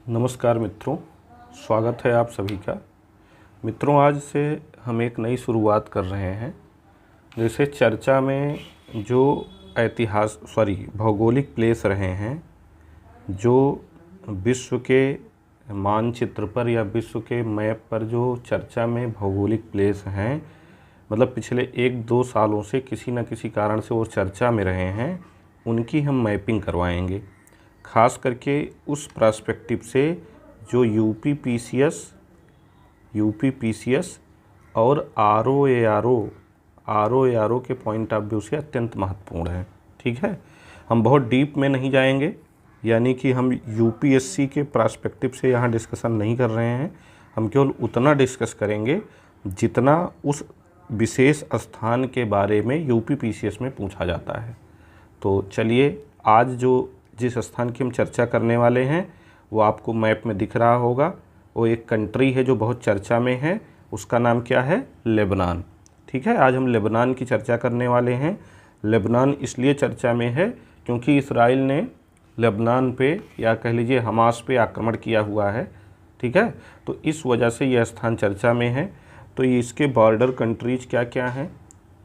नमस्कार मित्रों, स्वागत है आप सभी का। मित्रों, आज से हम एक नई शुरुआत कर रहे हैं। जैसे चर्चा में जो भौगोलिक प्लेस रहे हैं, जो विश्व के मानचित्र पर या विश्व के मैप पर जो चर्चा में भौगोलिक प्लेस हैं, मतलब पिछले 1-2 सालों से किसी न किसी कारण से वो चर्चा में रहे हैं, उनकी हम मैपिंग करवाएंगे। ख़ास करके उस पर्सपेक्टिव से जो यूपी पीसीएस और आरओ के पॉइंट ऑफ व्यू से अत्यंत महत्वपूर्ण है। ठीक है, हम बहुत डीप में नहीं जाएंगे, यानी कि हम यूपीएससी के पर्सपेक्टिव से यहाँ डिस्कशन नहीं कर रहे हैं। हम केवल उतना डिस्कस करेंगे जितना उस विशेष स्थान के बारे में यूपी पीसीएस में पूछा जाता है। तो चलिए, आज जिस स्थान की हम चर्चा करने वाले हैं वो आपको मैप में दिख रहा होगा। वो एक कंट्री है जो बहुत चर्चा में है, उसका नाम क्या है? लेबनान। ठीक है, आज हम लेबनान की चर्चा करने वाले हैं। लेबनान इसलिए चर्चा में है क्योंकि इसराइल ने लेबनान पे या कह लीजिए हमास पे आक्रमण किया हुआ है। ठीक है, तो इस वजह से यह स्थान चर्चा में है। तो ये इसके बॉर्डर कंट्रीज क्या क्या हैं,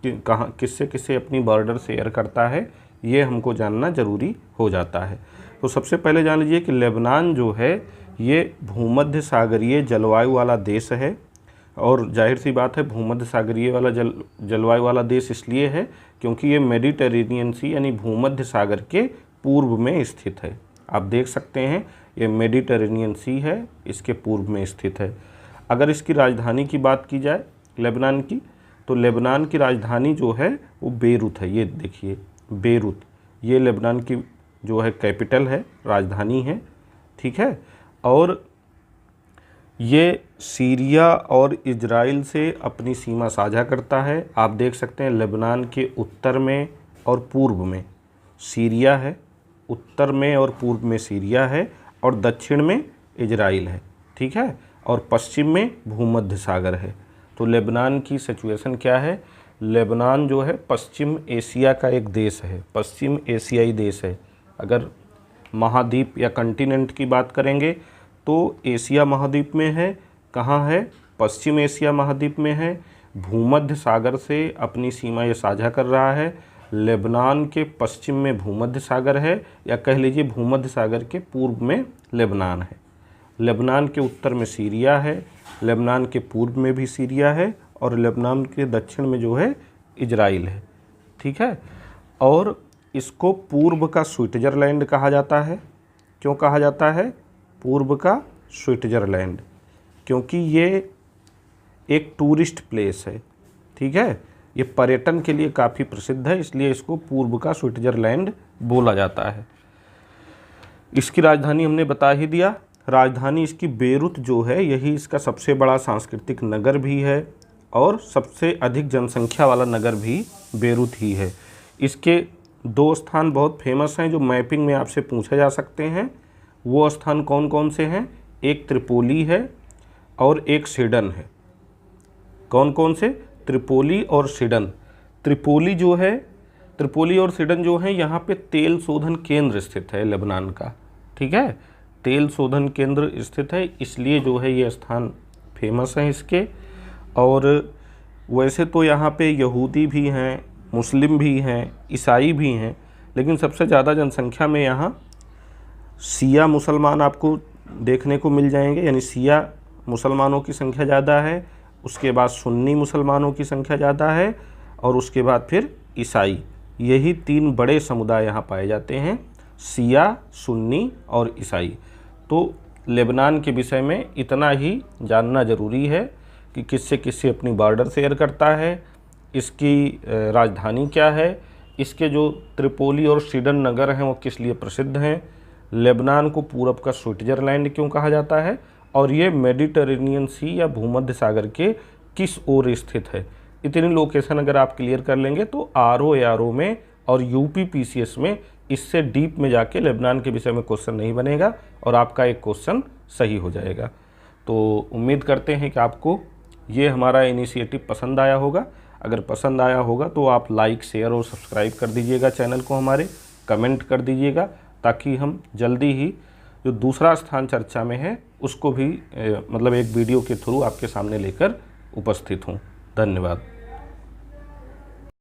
कहाँ किससे किससे अपनी बॉर्डर शेयर करता है, ये हमको जानना ज़रूरी हो जाता है। तो सबसे पहले जान लीजिए कि लेबनान जो है ये भूमध्य सागरीय जलवायु वाला देश है। और जाहिर सी बात है, भूमध्य सागरीय वाला जलवायु वाला देश इसलिए है क्योंकि ये मेडिटेरेनियन सी यानी भूमध्य सागर के पूर्व में स्थित है। आप देख सकते हैं ये मेडिटेरेनियन सी है, इसके पूर्व में स्थित है। अगर इसकी राजधानी की बात की जाए लेबनान की, तो लेबनान की राजधानी जो है वो बेरूत है। ये देखिए बेरूत, ये लेबनान की जो है कैपिटल है, राजधानी है। ठीक है, और ये सीरिया और इजराइल से अपनी सीमा साझा करता है। आप देख सकते हैं लेबनान के उत्तर में और पूर्व में सीरिया है, उत्तर में और पूर्व में सीरिया है, और दक्षिण में इजराइल है। ठीक है, और पश्चिम में भूमध्य सागर है। तो लेबनान की सिचुएशन क्या है? लेबनान जो है पश्चिम एशिया का एक देश है, पश्चिम एशियाई देश है। अगर महाद्वीप या कंटिनेंट की बात करेंगे तो एशिया महाद्वीप में है। कहाँ है? पश्चिम एशिया महाद्वीप में है। भूमध्य सागर से अपनी सीमा ये साझा कर रहा है। लेबनान के पश्चिम में भूमध्य सागर है, या कह लीजिए भूमध्य सागर के पूर्व में लेबनान है। लेबनान के उत्तर में सीरिया है, लेबनान के पूर्व में भी सीरिया है, और लेबनान के दक्षिण में जो है इजराइल है। ठीक है, और इसको पूर्व का स्विट्ज़रलैंड कहा जाता है। क्यों कहा जाता है पूर्व का स्विट्ज़रलैंड? क्योंकि ये एक टूरिस्ट प्लेस है। ठीक है, ये पर्यटन के लिए काफ़ी प्रसिद्ध है, इसलिए इसको पूर्व का स्विट्ज़रलैंड बोला जाता है। इसकी राजधानी हमने बता ही दिया। राजधानी इसकी बेरूत जो है, यही इसका सबसे बड़ा सांस्कृतिक नगर भी है, और सबसे अधिक जनसंख्या वाला नगर भी बेरूत ही है। इसके 2 स्थान बहुत फेमस हैं जो मैपिंग में आपसे पूछे जा सकते हैं। वो स्थान कौन कौन से हैं? एक त्रिपोली है और एक सिडन है। कौन कौन से? त्रिपोली और सिडन। त्रिपोली और सिडन जो है, यहाँ पे तेल शोधन केंद्र स्थित है लेबनान का। ठीक है, तेल शोधन केंद्र स्थित है, इसलिए जो है ये स्थान फेमस हैं इसके। और वैसे तो यहाँ पे यहूदी भी हैं, मुस्लिम भी हैं, ईसाई भी हैं, लेकिन सबसे ज़्यादा जनसंख्या में यहाँ शिया मुसलमान आपको देखने को मिल जाएंगे, यानी शिया मुसलमानों की संख्या ज़्यादा है। उसके बाद सुन्नी मुसलमानों की संख्या ज़्यादा है, और उसके बाद फिर ईसाई। यही 3 बड़े समुदाय यहाँ पाए जाते हैं, शिया, सुन्नी और ईसाई। तो लेबनान के विषय में इतना ही जानना ज़रूरी है कि किससे किससे अपनी बॉर्डर शेयर करता है, इसकी राजधानी क्या है, इसके जो त्रिपोली और सिडन नगर हैं वो किस लिए प्रसिद्ध हैं, लेबनान को पूरब का स्विट्ज़रलैंड क्यों कहा जाता है, और ये मेडिटेरेनियन सी या भूमध्य सागर के किस ओर स्थित है। इतनी लोकेशन अगर आप क्लियर कर लेंगे तो आरओ में और यूपी पीसीएस में इससे डीप में जाके लेबनान के विषय में क्वेश्चन नहीं बनेगा, और आपका एक क्वेश्चन सही हो जाएगा। तो उम्मीद करते हैं कि आपको ये हमारा इनिशिएटिव पसंद आया होगा। अगर पसंद आया होगा तो आप लाइक, शेयर और सब्सक्राइब कर दीजिएगा चैनल को हमारे, कमेंट कर दीजिएगा, ताकि हम जल्दी ही जो दूसरा स्थान चर्चा में है उसको भी मतलब एक वीडियो के थ्रू आपके सामने लेकर उपस्थित हूँ। धन्यवाद।